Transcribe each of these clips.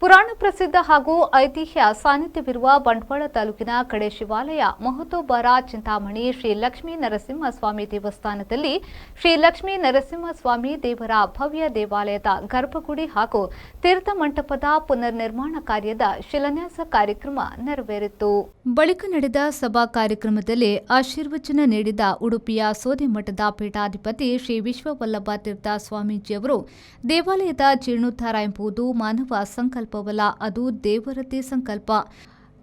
ಪುರಾಣ ಪ್ರಸಿದ್ಧ ಹಾಗೂ ಐತಿಹ್ಯ ಸಾನ್ನಿಧ್ಯವಿರುವ ಬಂಟ್ವಾಳ ತಾಲೂಕಿನ ಕಡೆ ಶಿವಾಲಯ ಮಹತೋಬಾರ ಚಿಂತಾಮಣಿ ಶ್ರೀ ಲಕ್ಷ್ಮೀ ನರಸಿಂಹಸ್ವಾಮಿ ದೇವಸ್ಥಾನದಲ್ಲಿ ಶ್ರೀ ಲಕ್ಷ್ಮೀ ನರಸಿಂಹಸ್ವಾಮಿ ದೇವರ ಭವ್ಯ ದೇವಾಲಯದ ಗರ್ಭಗುಡಿ ಹಾಗೂ ತೀರ್ಥ ಮಂಟಪದ ಪುನರ್ ನಿರ್ಮಾಣ ಕಾರ್ಯದ ಶಿಲಾನ್ಯಾಸ ಕಾರ್ಯಕ್ರಮ ನೆರವೇರಿತು. ಬಳಿಕ ನಡೆದ ಸಭಾ ಕಾರ್ಯಕ್ರಮದಲ್ಲಿ ಆಶೀರ್ವಚನ ನೀಡಿದ ಉಡುಪಿಯ ಸೋದೆಮಠದ ಪೀಠಾಧಿಪತಿ ಶ್ರೀ ವಿಶ್ವವಲ್ಲಭ ತೀರ್ಥ ಸ್ವಾಮೀಜಿಯವರು ದೇವಾಲಯದ ಜೀರ್ಣೋದ್ಧಾರ ಎಂಬುದು ಮಾನವ ಸಂಕಲ್ಪವಲ್ಲ, ಅದು ದೇವರದೇ ಸಂಕಲ್ಪ.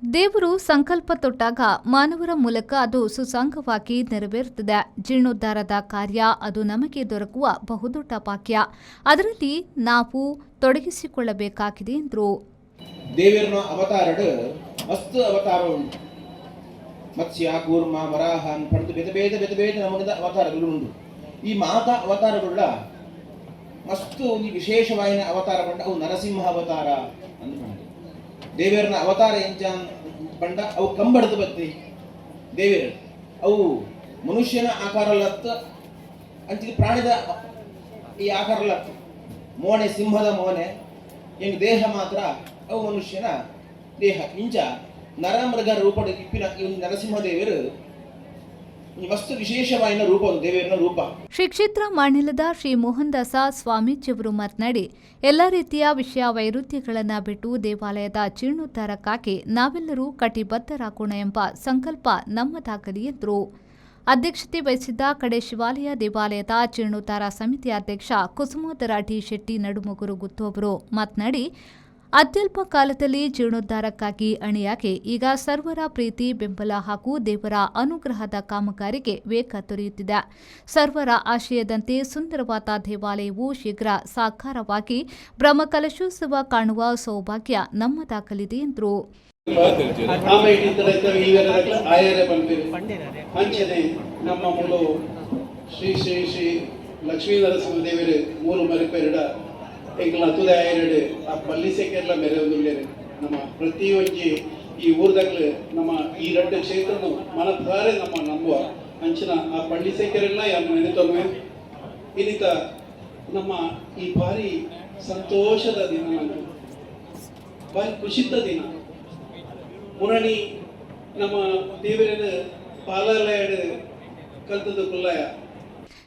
ದೇವರು ಸಂಕಲ್ಪ ತೊಟ್ಟಾಗ ಮಾನವರ ಮೂಲಕ ಅದು ಸುಸಂಗವಾಗಿ ನೆರವೇರುತ್ತದೆ. ಜೀರ್ಣೋದ್ಧಾರದ ಕಾರ್ಯ ಅದು ನಮಗೆ ದೊರಕುವ ಬಹುದೊಡ್ಡ ಭಾಗ್ಯ. ಅದರಲ್ಲಿ ನಾವು ತೊಡಗಿಸಿಕೊಳ್ಳಬೇಕಾಗಿದೆ ಎಂದರು. ದೇವರ ಅವತಾರಗಳು ಮಸ್ತ್ ಅವತಾರ ಉಂಟು. ಮತ್ಸ್ಯ, ಕೂರ್ಮ, ವರಾಹ ಪಡೆದು ಬೇತೆ ಬೇತೆ ನಮಗಿದ ಅವತಾರಗಳು ಉಂಟು. ಈ ಮಾತಾ ಅವತಾರಗಳ ಮಸ್ತು ಒಂದು ವಿಶೇಷವಾದ ಅವತಾರ ಪಂಡ ಅವು ನರಸಿಂಹ ಅವತಾರ ಅಂದ್ಕೊಂಡೆ. ದೇವರನ ಅವತಾರ ಎಂಚ ಪಂಡ ಅವು ಕಂಬಡದು ಬತ್ತಿ ದೇವರು ಅವು ಮನುಷ್ಯನ ಆಕಾರಲತ್ತ ಅಂಚಿಗೆ ಪ್ರಾಣಿದ ಈ ಆಕಾರಲತ್ತ ಮೋನೆ ಸಿಂಹದ ಮೋನೆ ಹೆಂಗ್ ದೇಹ ಮಾತ್ರ ಅವು ಮನುಷ್ಯನ ದೇಹ ಇಂಚ ನರಮೃಗ ರೂಪದ ಇಪ್ಪಿನ ಈ ನರಸಿಂಹ ದೇವರು ವಸ್ತು ವಿಶೇಷವಾದ ರೂಪ ದೇವರ ರೂಪ. ಶ್ರೀ ಕ್ಷೇತ್ರ ಮಾಣಿಲದ ಶ್ರೀ ಮೋಹನದಾಸ ಸ್ವಾಮೀಜಿಯವರು ಮಾತನಾಡಿ, ಎಲ್ಲ ರೀತಿಯ ವಿಷಯ ವೈರುಧ್ಯಗಳನ್ನು ಬಿಟ್ಟು ದೇವಾಲಯದ ಜೀರ್ಣೋದ್ಧಾರಕ್ಕಾಗಿ ನಾವೆಲ್ಲರೂ ಕಟಿಬದ್ಧರಾಗೋಣ ಎಂಬ ಸಂಕಲ್ಪ ನಮ್ಮದಾಗಲಿ ಎಂದರು. ಅಧ್ಯಕ್ಷತೆ ವಹಿಸಿದ್ದ ಕಡೆ ಶಿವಾಲಯ ದೇವಾಲಯದ ಜೀರ್ಣೋದ್ಧಾರ ಸಮಿತಿ ಅಧ್ಯಕ್ಷ ಕುಸುಮೋದರ ಡಿ ಶೆಟ್ಟಿ ನಡುಮಗುರು ಗುತ್ತು ಅವರು ಮಾತನಾಡಿ, ಅತ್ಯಲ್ಪ ಕಾಲದಲ್ಲಿ ಜೀರ್ಣೋದ್ಧಾರಕ್ಕಾಗಿ ಅಣಿಯಾಗಿ ಈಗ ಸರ್ವರ ಪ್ರೀತಿ ಬೆಂಬಲ ಹಾಗೂ ದೇವರ ಅನುಗ್ರಹದ ಕಾಮಗಾರಿಗೆ ವೇಗ ದೊರೆಯುತ್ತಿದೆ. ಸರ್ವರ ಆಶಯದಂತೆ ಸುಂದರವಾದ ದೇವಾಲಯವು ಶೀಘ್ರ ಸಾಕಾರವಾಗಿ ಬ್ರಹ್ಮಕಲಶೋತ್ಸವ ಕಾಣುವ ಸೌಭಾಗ್ಯ ನಮ್ಮದಾಗಲಿದೆ ಎಂದರು. ಲಕ್ಷ್ಮೀ ನರಸಿಂಹ ದೇವರು ಮೂರು ಮರಿಪೇರಿಡ ಎಂಕಲ್ನ ಹತ್ತುದೇ ಆಯರಡು ಆ ಪಲ್ಲಿಸೆಕೆಲ್ಲ ಮೇರೆ ಒಂದು ನಮ್ಮ ಪ್ರತಿಯೊಂದು ಈ ಊರ್ದಾಗಲೇ ನಮ್ಮ ಈ ಎರಡು ಕ್ಷೇತ್ರನು ಮನಸಾರೆ ನಮ್ಮ ನಂಬುವ ಅಂಚಿನ ಆ ಪಳ್ಳಿಸೆಕೆರೆಲ್ಲ ಯಾರು ನೆನೆತೊಮ್ಮೆ ಇನ್ನಿತ ನಮ್ಮ ಈ ಭಾರಿ ಸಂತೋಷದ ದಿನ, ನಮಗೆ ಭಾರಿ ಖುಷಿದ ದಿನ. ಮುರಣಿ ನಮ್ಮ ದೇವರ ಪಾಲಾಲಯ ಕಲ್ತದ್ದು ಕುಲ್ಲಾಯ.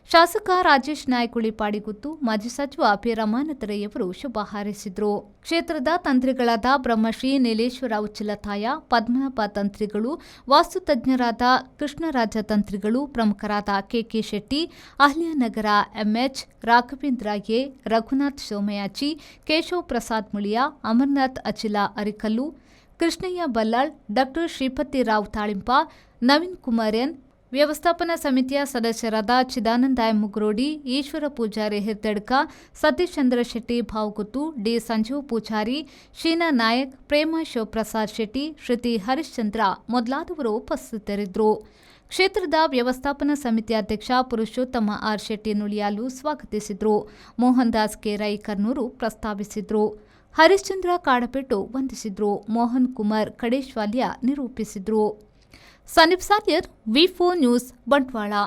ಶಾಸಕ ರಾಜೇಶ್ ನಾಯ್ಕ ಉಳಿಪಾಡಿಗುತ್ತು, ಮಾಜಿ ಸಚಿವ ಪಿ ರಮಾನಾಥರಯ್ಯವರು ಶುಭ ಹಾರೈಸಿದರು. ಕ್ಷೇತ್ರದ ತಂತ್ರಿಗಳಾದ ಬ್ರಹ್ಮಶ್ರೀ ನೀಲೇಶ್ವರ ಉಚ್ಚಿಲತಾಯ, ಪದ್ಮನಾಭ ತಂತ್ರಿಗಳು, ವಾಸ್ತುತಜ್ಞರಾದ ಕೃಷ್ಣರಾಜ ತಂತ್ರಿಗಳು, ಪ್ರಮುಖರಾದ KK Shetty, Ahalyanagar MH, Raghavendra A, Raghunath Somayaji, Keshav Prasad Muliya, Amarnath Achila Arikallu, Krishnayya Ballal, ಡಾ ಶ್ರೀಪತಿ ರಾವ್ ತಾಳಿಂಪ, ನವೀನ್ ಕುಮಾರ್ ಎನ್, ವ್ಯವಸ್ಥಾಪನಾ ಸಮಿತಿಯ ಸದಸ್ಯರಾದ ಚಿದಾನಂದ ಮುಗ್ರೋಡಿ, ಈಶ್ವರ ಪೂಜಾರಿ ಹಿರ್ತಡ್ಕ, ಸತೀಶ್ ಚಂದ್ರ ಶೆಟ್ಟಿ ಭಾವಗುತ್ತು, ಡಿ ಸಂಜೀವ್ ಪೂಜಾರಿ, ಶೀನಾ ನಾಯಕ್, ಪ್ರೇಮ ಶಿವಪ್ರಸಾದ್ ಶೆಟ್ಟಿ, ಶ್ರುತಿ ಹರಿಶ್ಚಂದ್ರ ಮೊದಲಾದವರು ಉಪಸ್ಥಿತರಿದ್ದರು. ಕ್ಷೇತ್ರದ ವ್ಯವಸ್ಥಾಪನಾ ಸಮಿತಿ ಅಧ್ಯಕ್ಷ ಪುರುಷೋತ್ತಮ ಆರ್ ಶೆಟ್ಟಿ ನುಳಿಯಾಲು ಸ್ವಾಗತಿಸಿದರು. ಮೋಹನ್ ದಾಸ್ ಕೆ ರೈ ಕರ್ನೂರು ಪ್ರಸ್ತಾವಿಸಿದರು. ಹರಿಶ್ಚಂದ್ರ ಕಾಡಪೆಟ್ಟು ವಂದಿಸಿದರು. ಮೋಹನ್ ಕುಮಾರ್ ಕಡೇಶ್ವಾಲ್ಯ ನಿರೂಪಿಸಿದರು. ಸನೀಪ್ ಸಾಲಿಯರ್, ವಿ4 ನ್ಯೂಸ್, ಬಂಟ್ವಾಳ.